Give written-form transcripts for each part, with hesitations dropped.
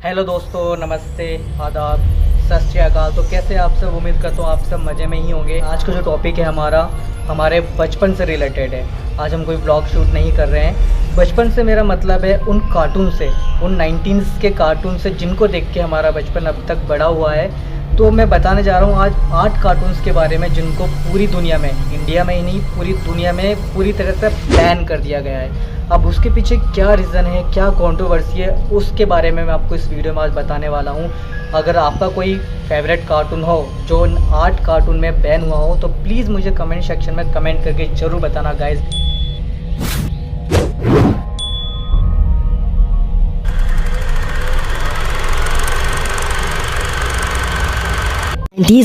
Hello दोस्तों, नमस्ते, आदाब, सत श्री अकाल। तो कैसे आप सब? उम्मीद करता हूँ आप सब मज़े में ही होंगे। आज का जो टॉपिक है हमारे बचपन से रिलेटेड है। आज हम कोई ब्लॉग शूट नहीं कर रहे हैं। बचपन से मेरा मतलब है उन कार्टून से, उन 19s के कार्टून से जिनको देख के हमारा बचपन अब तक बड़ा हुआ है। तो मैं बताने जा रहा हूँ आज 8 कार्टून्स के बारे में जिनको पूरी दुनिया में, इंडिया में ही नहीं पूरी दुनिया में पूरी तरह से बैन कर दिया गया है। अब उसके पीछे क्या रीज़न है, क्या कंट्रोवर्सी है, उसके बारे में मैं आपको इस वीडियो में आज बताने वाला हूँ। अगर आपका कोई फेवरेट कार्टून हो जो 8 कार्टून में बैन हुआ हो तो प्लीज़ मुझे कमेंट सेक्शन में कमेंट करके ज़रूर बताना गाइज।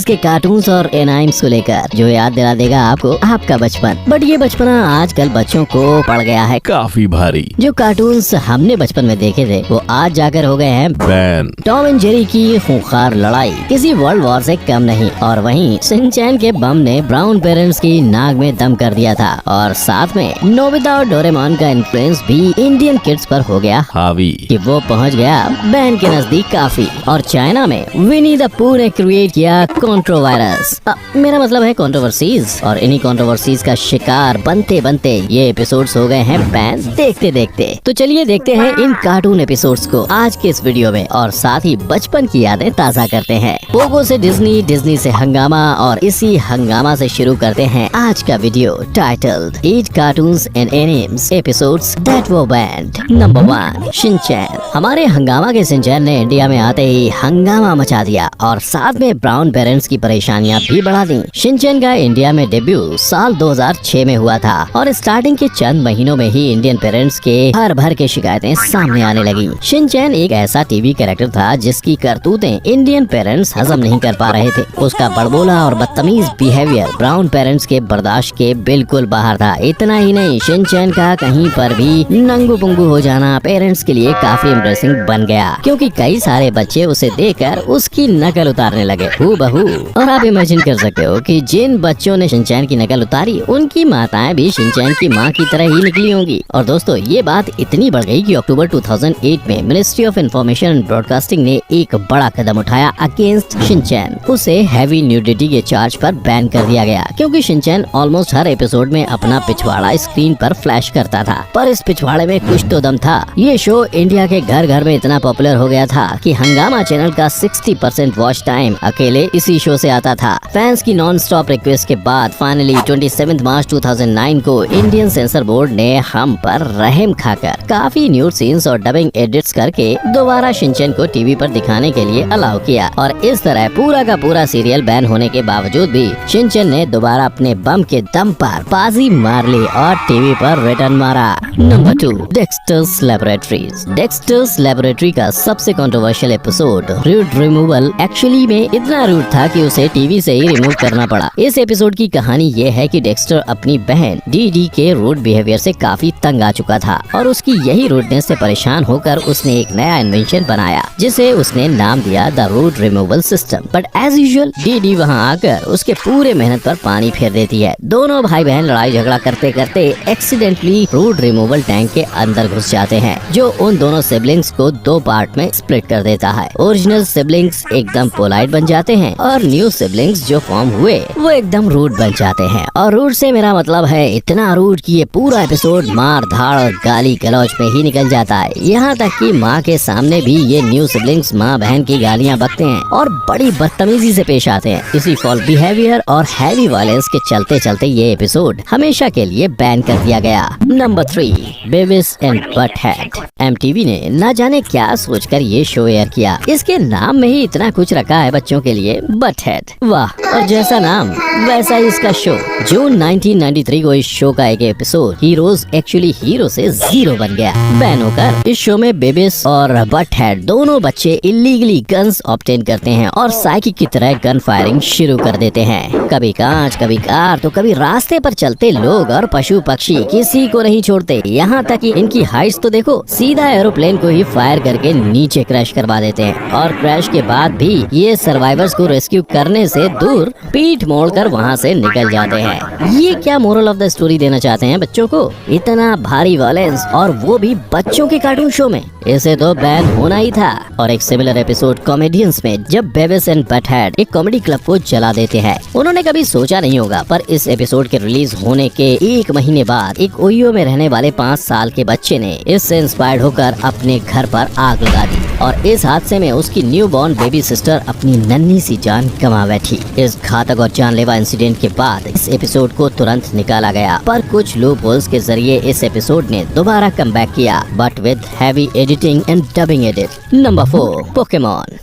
के कार्टून्स और एनाइम्स को लेकर जो याद दिला देगा आपको आपका बचपन। बट ये बचपना आजकल बच्चों को पड़ गया है काफी भारी। जो कार्टून्स हमने बचपन में देखे थे वो आज जाकर हो गए हैं बैन। टॉम एंड जेरी की खूंखार लड़ाई किसी वर्ल्ड वॉर से कम नहीं, और वहीं शिनचैन के बम ने ब्राउन पेरेंट्स की नाक में दम कर दिया था। और साथ में नोबिता और डोरेमोन का इन्फ्लुएंस भी इंडियन किड्स पर हो गया हावी कि वो पहुंच गया बैन के नजदीक काफी। और चाइना में विनी द पू ने क्रिएट किया कंट्रोवायरस, मेरा मतलब है कंट्रोवर्सीज, और इन्हीं कंट्रोवर्सीज का शिकार बनते बनते ये एपिसोड्स हो गए हैं बैन देखते देखते। तो चलिए देखते हैं इन कार्टून एपिसोड्स को आज के इस वीडियो में, और साथ ही बचपन की यादें ताज़ा करते हैं। पोगो से डिज्नी, डिज्नी से हंगामा, और इसी हंगामा से शुरू करते हैं आज का video titled 8 cartoons and animes episodes that were banned. Number 1, Shinchan. हमारे हंगामा के शिनचैन ने इंडिया में आते ही हंगामा मचा दिया और साथ में ब्राउन पेरेंट्स की परेशानियां भी बढ़ा दी। शिनचैन का इंडिया में डेब्यू साल 2006 में हुआ था और स्टार्टिंग के चंद महीनों में ही इंडियन पेरेंट्स के हर भर के शिकायतें सामने आने लगी। शिनचैन एक ऐसा टीवी कैरेक्टर था जिसकी करतूतें इंडियन पेरेंट्स हजम नहीं कर पा रहे थे। उसका बड़बोला और बदतमीज बिहेवियर ब्राउन पेरेंट्स के बर्दाश्त के बिल्कुल बाहर था। इतना ही नहीं, शिनचैन का कहीं पर भी नंगू पुंगू हो जाना पेरेंट्स के लिए काफी इम्प्रेसिंग बन गया, क्योंकि कई सारे बच्चे उसे देखकर उसकी नकल उतारने लगे हूबहू। और आप इमेजिन कर सकते हो कि जिन बच्चों ने शिनचैन की नकल उतारी उनकी माताएं भी शिनचैन की माँ की तरह ही निकली होंगी। और दोस्तों ये बात इतनी बढ़ गई कि अक्टूबर 2008 में ministry of information and broadcasting ने एक बड़ा कदम उठाया अगेंस्ट शिनचैन। उसे हैवी न्यूडिटी के चार्ज पर बैन कर दिया गया, क्योंकि शिनचैन ऑलमोस्ट हर एपिसोड में अपना पिछवाड़ा स्क्रीन पर फ्लैश करता था। पर इस पिछवाड़े में कुछ तो दम था। ये शो इंडिया के घर घर में इतना पॉपुलर हो गया था कि हंगामा चैनल का 60% वॉच टाइम अकेले इसी शो से आता था। फैंस की नॉन स्टॉप रिक्वेस्ट के बाद फाइनली 27 मार्च 2009 को इंडियन सेंसर बोर्ड ने हम पर रहम खाकर काफी न्यूड सीन्स और डबिंग एडिट्स करके दोबारा शिनचैन को टीवी पर दिखाने के लिए अलाउ किया। और इस तरह पूरा का पूरा सीरियल बैन होने के बावजूद भी शिनचैन ने दोबारा अपने बम के दम पर बाजी मार ली और टीवी पर रिटर्न मारा। Number 2, Dexter's laboratories. Dexter's laboratory का सबसे controversial episode root removal actually में इतना रूट था कि उसे टीवी से ही रिमूव करना पड़ा। इस एपिसोड की कहानी ये है कि डेक्स्टर अपनी बहन डी के रूड बिहेवियर से काफी तंग आ चुका था और उसकी यही रूडनेस से परेशान होकर उसने एक नया इन्वेंशन बनाया जिसे उसने नाम दिया the root removal system. But as usual Dee वहाँ आकर उसके पूरे मेहनत पर पानी फेर देती है। दोनों भाई बहन लड़ाई झगड़ा करते करते एक्सीडेंटली रूट रिमूवल टैंक के अंदर घुस जाते हैं, जो उन दोनों सिबलिंग्स को 2 पार्ट में स्प्लिट कर देता है। ओरिजिनल सिबलिंग्स एकदम पोलाइट बन जाते हैं और न्यू सिबलिंग्स जो फॉर्म हुए वो एकदम रूड बन जाते हैं। और रूड से मेरा मतलब है इतना रूड कि ये पूरा एपिसोड मार धाड़ और गाली गलौज में ही निकल जाता है। यहाँ तक कि माँ के सामने भी ये न्यू सिबलिंग्स माँ बहन की गालियाँ बकते हैं और बड़ी बदतमीजी से पेश आते हैं। इसी फॉल बिहेवियर और हैवी वायलेंस के चलते चलते ये एपिसोड हमेशा के लिए बैन कर दिया गया। Number 3, Beavis and Butthead. MTV ने न जाने क्या सोचकर ये शो एयर किया। इसके नाम में ही इतना कुछ रखा है बच्चों के लिए, बटहेड। वाह, और जैसा नाम वैसा ही इसका शो। जून 1993 को इस शो का एक एपिसोड हीरोज एक्चुअली हीरो से जीरो बन गया, बैन होकर। इस शो में बेबिस और बटहेड दोनों बच्चे इलीगली गन्स ऑब्टेन करते हैं और साइकिक की तरह गन फायरिंग शुरू कर देते हैं। कभी कांच, कभी कार, तो कभी रास्ते पर चलते लोग और पशु पक्षी किसी को नहीं छोड़ते। यहाँ तक कि इनकी हाइट्स तो देखो, सीधा एरोप्लेन को ही फायर करके नीचे क्रैश करवा देते हैं और क्रैश के बाद भी ये सर्वाइवर्स को रेस्क्यू करने से दूर पीठ मोड़कर वहाँ से निकल जाते हैं। ये क्या मोरल ऑफ द स्टोरी देना चाहते हैं बच्चों को? इतना भारी वायलेंस और वो भी बच्चों के कार्टून शो में, इसे तो बैन होना ही था। और एक सिमिलर एपिसोड कॉमेडियंस में जब बेविस एंड बटहेड एक कॉमेडी क्लब को जला देते हैं। उन्होंने कभी सोचा नहीं होगा, पर इस एपिसोड के रिलीज होने के 1 महीने बाद एक ओहियो में रहने वाले 5 साल के बच्चे ने इससे इंस्पायर्ड होकर अपने घर पर आग लगा दी और इस हादसे में उसकी न्यू बॉर्न बेबी सिस्टर अपनी नन्ही सी जान गंवा बैठी। इस घातक और जानलेवा इंसिडेंट के बाद इस एपिसोड को तुरंत निकाला गया, पर कुछ लूप होल्स के जरिए इस एपिसोड ने दोबारा कमबैक किया, but with heavy editing and dubbing edit. Number 4, Pokemon.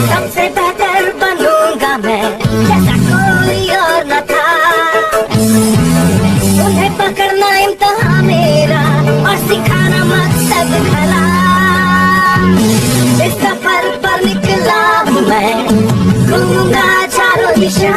सबसे बेहतर बनूंगा मैं, जैसा कोई और न था। उन्हें पकड़ना इम्तिहान मेरा और सिखाना मकसद भला। इस सफर पर निकला हूँ मैं, घूमूंगा चारों दिशा।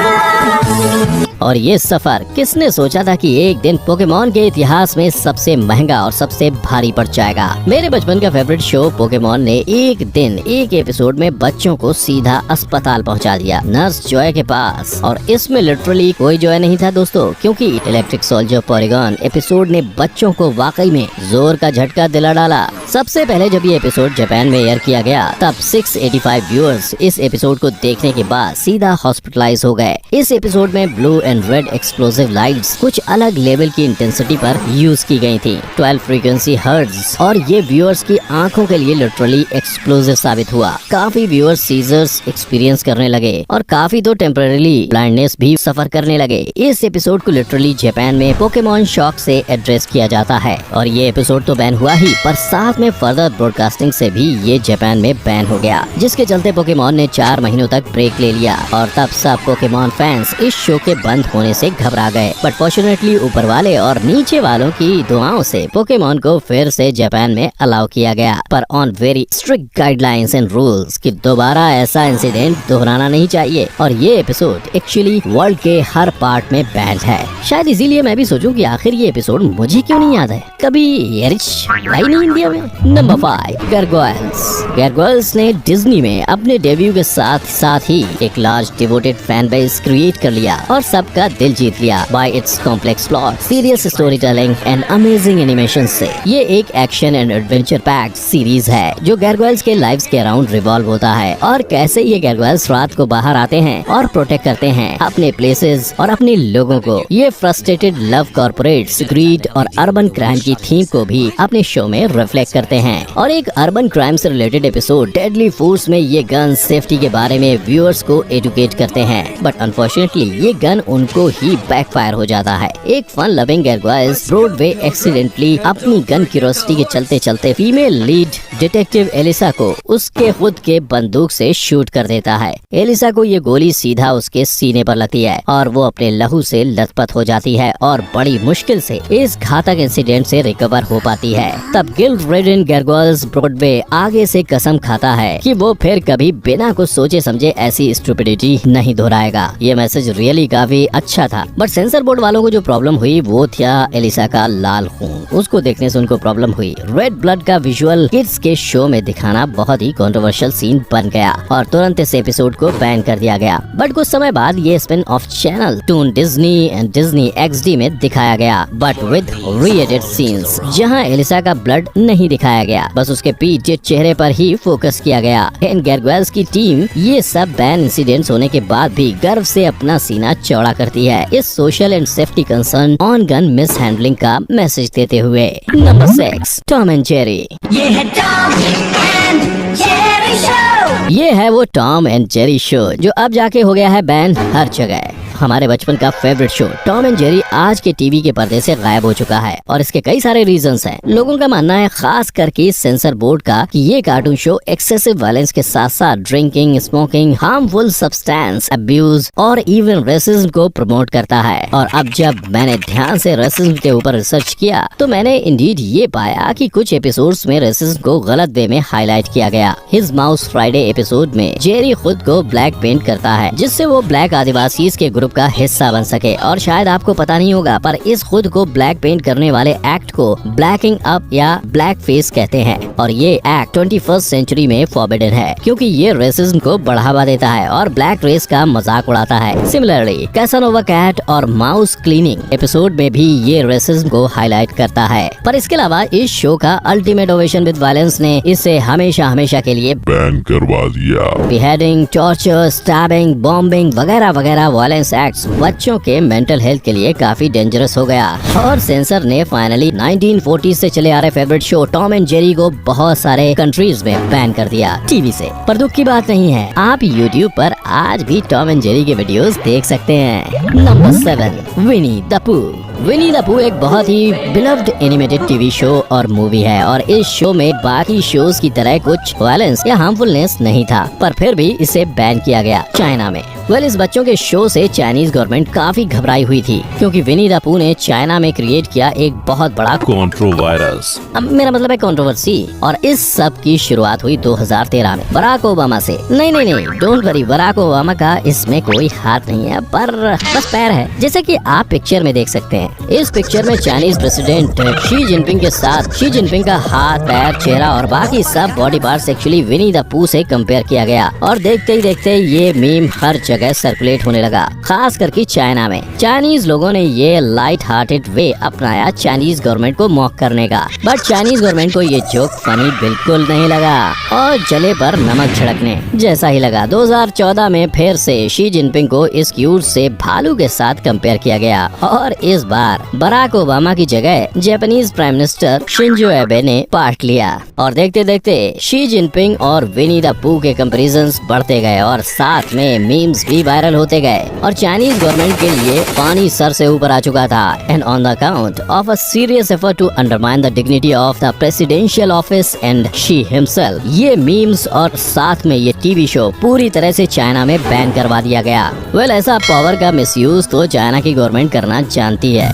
और ये सफर किसने सोचा था कि एक दिन पोकेमॉन के इतिहास में सबसे महंगा और सबसे भारी पड़ जाएगा। मेरे बचपन का फेवरेट शो पोकेमॉन ने एक दिन एक एपिसोड में बच्चों को सीधा अस्पताल पहुंचा दिया, नर्स जॉय के पास। और इसमें लिटरली कोई जॉय नहीं था दोस्तों, क्योंकि इलेक्ट्रिक सोल्जर पोरीगॉन एपिसोड ने बच्चों को वाकई में जोर का झटका दिला डाला। सबसे पहले जब ये एपिसोड जापान में एयर किया गया, तब 685 व्यूअर्स इस एपिसोड को देखने के बाद सीधा हॉस्पिटलाइज हो गए। इस एपिसोड में blue and red explosive lights कुछ अलग लेवल की इंटेंसिटी पर यूज की गई थी, 12 फ्रीक्वेंसी हर्ट्ज, और ये व्यूअर्स की आंखों के लिए लिटरली एक्सप्लोसिव साबित हुआ। काफी व्यूअर्स सीजर्स एक्सपीरियंस करने लगे और काफी तो टेम्परेरी ब्लाइंडनेस भी सफर करने लगे। इस एपिसोड को लिटरली जापान में पोकेमॉन शॉक से एड्रेस किया जाता है और ये एपिसोड तो बैन हुआ ही, पर साथ में फर्दर ब्रॉडकास्टिंग से भी ये जापान में बैन हो गया, जिसके चलते पोकेमॉन ने 4 महीनों तक ब्रेक ले लिया और तब सब पोकेमॉन फैंस इस शो के बंद होने से घबरा गए। बट फॉर्चुनेटली ऊपर वाले और नीचे वालों की दुआओं से पोकेमॉन को फिर से जापान में अलाउ किया गया, पर on very strict guidelines and rules कि दोबारा ऐसा इंसिडेंट दोहराना नहीं चाहिए। और ये एपिसोड एक्चुअली वर्ल्ड के हर पार्ट में बैंड है। शायद इसीलिए मैं भी सोचूं कि आखिर ये एपिसोड मुझे क्यों नहीं याद है, कभी आई नहीं इंडिया में। नंबर 5, गारगोयल्स। गारगोयल्स ने डिज्नी में अपने डेब्यू के साथ ही एक large devoted fan base create कर लिया और सबका दिल जीत लिया bye it's complex plot, serious story telling and amazing animation से। ये एक action and adventure packed series है जो गारगोयल्स के लाइव्स के अराउंड रिवॉल्व होता है और कैसे ये गारगोयल्स रात को बाहर आते हैं और प्रोटेक्ट करते हैं अपने प्लेसेस और अपने लोगों को। ये फ्रस्ट्रेटेड लव, कॉर्पोरेट्स, ग्रीड और अर्बन क्राइम की थीम को भी अपने शो में रिफ्लेक्ट करते हैं। और एक अर्बन क्राइम से रिलेटेड एपिसोड डेडली फोर्स में ये गन सेफ्टी के बारे में व्यूअर्स को एजुकेट करते हैं, बट अनफॉर्चुनेटली ये गन उनको ही बैकफायर हो जाता है। एक फन लविंग गारगोयल्स ब्रॉडवे एक्सीडेंटली अपनी गन क्यूरियोसिटी के चलते चलते फीमेल लीड डिटेक्टिव एलिसा को उसके खुद के बंदूक से शूट कर देता है। एलिसा को ये गोली सीधा उसके सीने पर लगती है और वो अपने लहू से लथपथ हो जाती है और बड़ी मुश्किल से इस घातक इंसिडेंट से रिकवर हो पाती है। तब गिल्ड रिडन गारगोयल्स ब्रॉडवे आगे से कसम खाता है कि वो फिर कभी बिना कुछ सोचे समझे ऐसी स्टुपिडिटी नहीं दोहराएगा। ये मैसेज रियली काफी अच्छा था, बट सेंसर बोर्ड वालों को जो प्रॉब्लम हुई वो था एलिसा का लाल खून। उसको देखने से उनको प्रॉब्लम हुई। रेड ब्लड का विजुअल किड्स के शो में दिखाना बहुत ही कंट्रोवर्शियल सीन बन गया और तुरंत इस एपिसोड को बैन कर दिया गया। बट कुछ समय बाद ये spin off channel Toon Disney and Disney XD में दिखाया गया, बट विद री-एडिटेड सीन्स जहां एलिसा का ब्लड नहीं दिखाया गया, बस उसके पीछे चेहरे पर ही फोकस किया गया। एंड गारगोयल्स की टीम ये सब बैन इंसिडेंट्स होने के बाद भी गर्व से अपना सीना चौड़ा करती है, इस social and safety concern on gun miss handling का मैसेज देते हुए। Number 6, Tom and Jerry. ये है टॉम एंड जेरी शो। ये है वो टॉम एंड जेरी शो जो अब जाके हो गया है बैन हर जगह। हमारे बचपन का favourite show Tom and Jerry आज के टीवी के पर्दे से गायब हो चुका है और इसके कई सारे रीजंस हैं। लोगों का मानना है, खास करके सेंसर बोर्ड का, कि ये कार्टून शो एक्सेसिव वायलेंस के साथ साथ drinking, smoking, harmful substance abuse और इवन रेसिज्म को प्रमोट करता है। और अब जब मैंने ध्यान से रेसिज्म के ऊपर रिसर्च किया तो मैंने इंडीड ये पाया कि कुछ एपिसोड्स में रेसिज्म को गलत वे में हाईलाइट किया गया। हिज माउस फ्राइडे एपिसोड में जेरी खुद को ब्लैक पेंट करता है जिससे वो ब्लैक आदिवासी के ग्रुप का हिस्सा बन सके। और शायद आपको पता नहीं होगा पर इस खुद को ब्लैक पेंट करने वाले एक्ट को ब्लैकिंग अप या ब्लैक फेस कहते हैं। और ये एक्ट 21st सेंचुरी में फॉरबिडन है क्योंकि ये रेसिज्म को बढ़ावा देता है और ब्लैक रेस का मजाक उड़ाता है। सिमिलरली कैसानोवा कैट और माउस क्लीनिंग एपिसोड में भी ये रेसिज्म को हाईलाइट करता है। पर इसके अलावा इस शो का अल्टीमेट ओवेशन विद वायलेंस ने इसे हमेशा हमेशा के लिए बैन करवा दिया। बिहेडिंग, टॉर्चर, स्टैबिंग, बॉम्बिंग वगैरह वगैरह वायलेंस एक्ट्स बच्चों के मेंटल हेल्थ के लिए काफी डेंजरस हो गया और सेंसर ने फाइनली 1940 से चले आ रहे favourite show Tom and Jerry को बहुत सारे कंट्रीज में बैन कर दिया टीवी से। पर दुख की बात नहीं है, आप YouTube पर आज भी टॉम एंड जेरी के वीडियोस देख सकते हैं। Number 7, Winnie the Pooh. Winnie the Pooh एक बहुत ही बिलव्ड एनिमेटेड टीवी शो और मूवी है और इस शो में बाकी शोज की तरह कुछ वायलेंस या हार्मफुलनेस नहीं था पर फिर भी इसे बैन किया गया चाइना में। इस बच्चों के शो से चाइनीज गवर्नमेंट काफी घबराई हुई थी क्योंकि विनी द पूह ने चाइना में क्रिएट किया एक बहुत बड़ा कंट्रोवायरस, अब मेरा मतलब है कंट्रोवर्सी। और इस सब की शुरुआत हुई 2013 में बराक ओबामा से। नहीं, डोंट वरी, बराक ओबामा का इसमें कोई हाथ नहीं है पर बस पैर है, जैसे कि आप पिक्चर में देख सकते हैं। इस पिक्चर में चाइनीज प्रेसिडेंट शी जिनपिंग के साथ शी जिनपिंग का हाथ, पैर, चेहरा और बाकी सब body parts actually Winnie the Pooh से कंपेयर किया गया और देखते ही देखते ये मीम हर जगह सर्कुलेट होने लगा, खास करके चाइना में। चाइनीज लोगों ने ये लाइट हार्टेड वे अपनाया चाइनीज गवर्नमेंट को मॉक करने का, बट चाइनीज गवर्नमेंट को ये जोक फनी बिल्कुल नहीं लगा और जले पर नमक छिड़कने जैसा ही लगा। 2014 में फिर से शी जिनपिंग को इस क्यूट से भालू के साथ कंपेयर किया गया और इस बार बराक ओबामा की जगह जापानीज प्राइम मिनिस्टर शिंजो एबे ने पार्ट लिया और देखते देखते शी जिनपिंग और विनी द पूह के कंपैरिजंस बढ़ते गए और साथ में मीम्स भी वायरल होते गए और चाइनीज गवर्नमेंट के लिए पानी सर से ऊपर आ चुका था। And on the account of a serious effort to undermine the dignity of the presidential office and she himself, ये मीम्स और साथ में ये टीवी शो पूरी तरह से चाइना में बैन करवा दिया गया। ऐसा पावर का मिसयूज तो चाइना की गवर्नमेंट करना जानती है।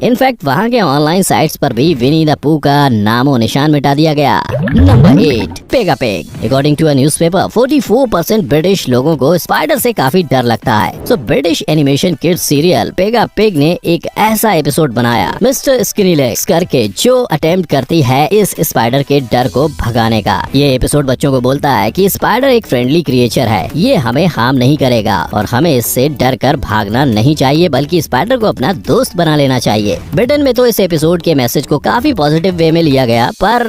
इनफैक्ट वहाँ के ऑनलाइन साइट्स पर भी विनी द पूह का नामो निशान मिटा दिया गया। Number 8, Peppa Pig. According to a newspaper 44% British लोगों को स्पाइडर से काफी डर लगता है। सो British animation kids serial Peppa Pig ने एक ऐसा एपिसोड बनाया मिस्टर स्किनी लेग्स करके जो अटेम्प्ट करती है इस स्पाइडर के डर को भगाने का। ये एपिसोड बच्चों को बोलता है कि स्पाइडर एक फ्रेंडली क्रिएचर है, ये हमें हार्म नहीं करेगा और हमें इससे डर कर भागना नहीं चाहिए बल्कि स्पाइडर को अपना दोस्त बना लेना चाहिए। ब्रिटेन में तो इस एपिसोड के मैसेज को काफी पॉजिटिव वे में लिया गया पर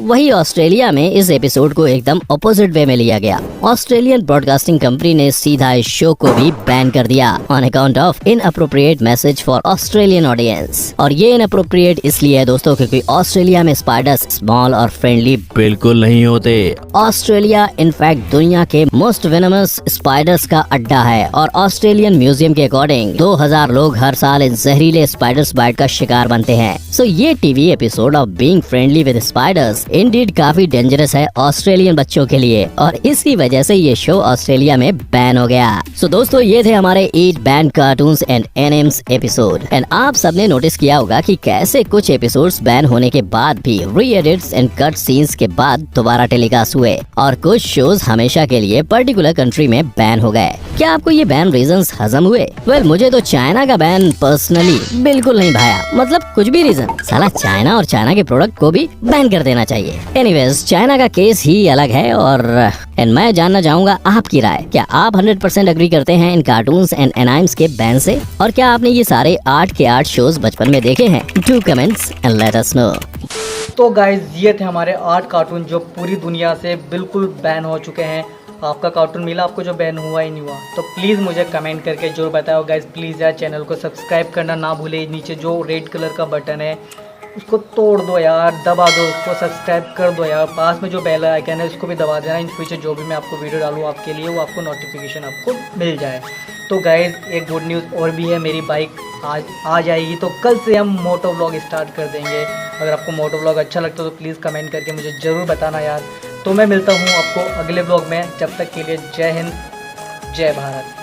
वही ऑस्ट्रेलिया में इस एपिसोड को एकदम ऑपोजिट वे में लिया गया। ऑस्ट्रेलियन ब्रॉडकास्टिंग कंपनी ने सीधा इस शो को भी बैन कर दिया on account of inappropriate message for Australian audience. और ये इनअप्रोप्रिएट इसलिए है दोस्तों क्योंकि ऑस्ट्रेलिया में स्पाइडर्स स्मॉल और फ्रेंडली बिल्कुल नहीं होते। ऑस्ट्रेलिया इनफैक्ट दुनिया के मोस्ट वेनमस स्पाइडर्स का अड्डा है और ऑस्ट्रेलियन म्यूजियम के अकॉर्डिंग 2000 लोग हर साल इन जहरीले स्पाइडर्स बाइट का शिकार बनते हैं। सो ये TV episode of being friendly with spiders Indeed काफी डेंजरस है ऑस्ट्रेलियन बच्चों के लिए और इसकी वजह से ये शो ऑस्ट्रेलिया में बैन हो गया। सो दोस्तों ये थे हमारे 8 banned cartoons and animes episode. And आप सबने नोटिस किया होगा कि कैसे कुछ एपिसोड्स बैन होने के बाद भी री एडिट्स एंड कट सीन्स के बाद दोबारा टेलीकास्ट हुए और कुछ शोज हमेशा के लिए पर्टिकुलर कंट्री में बैन हो गए। क्या आपको ये बैन रीजंस हजम हुए? मुझे तो चाइना का बैन पर्सनली बिल्कुल नहीं भाया, मतलब कुछ भी रीजन, साला चाइना और चाइना के प्रोडक्ट को भी बैन कर देना चाहिए। एनीवेज चाइना का केस ही अलग है और मैं जानना चाहूंगा आपकी राय। क्या आप 100% अग्री करते हैं इन कार्टून्स एंड एनाइम्स के बैन से? और क्या आपने ये सारे 8 के 8 शोज बचपन में देखे हैं? Do comments and let us know. तो गाइज ये थे हमारे 8 कार्टून जो पूरी दुनिया से बिल्कुल बैन हो चुके हैं। आपका कार्टून मिला आपको जो बैन हुआ ही नहीं हुआ? तो प्लीज़ मुझे कमेंट करके जरूर बताओ गाइज। प्लीज़ यार चैनल को सब्सक्राइब करना ना भूले। नीचे जो रेड कलर का बटन है उसको तोड़ दो यार, दबा दो उसको, सब्सक्राइब कर दो यार। पास में जो बेल आइकन है उसको भी दबा देना। इन फ्यूचर जो भी मैं आपको वीडियो डालूँ आपके लिए वो आपको नोटिफिकेशन आपको मिल जाए। तो गाइज एक गुड न्यूज़ और भी है, मेरी बाइक आज आ जाएगी तो कल से हम मोटो व्लॉग स्टार्ट कर देंगे। अगर आपको मोटो व्लॉग अच्छा लगता है तो प्लीज़ कमेंट करके मुझे ज़रूर बताना यार। तो मैं मिलता हूँ आपको अगले व्लॉग में। जब तक के लिए जय हिंद, जय भारत।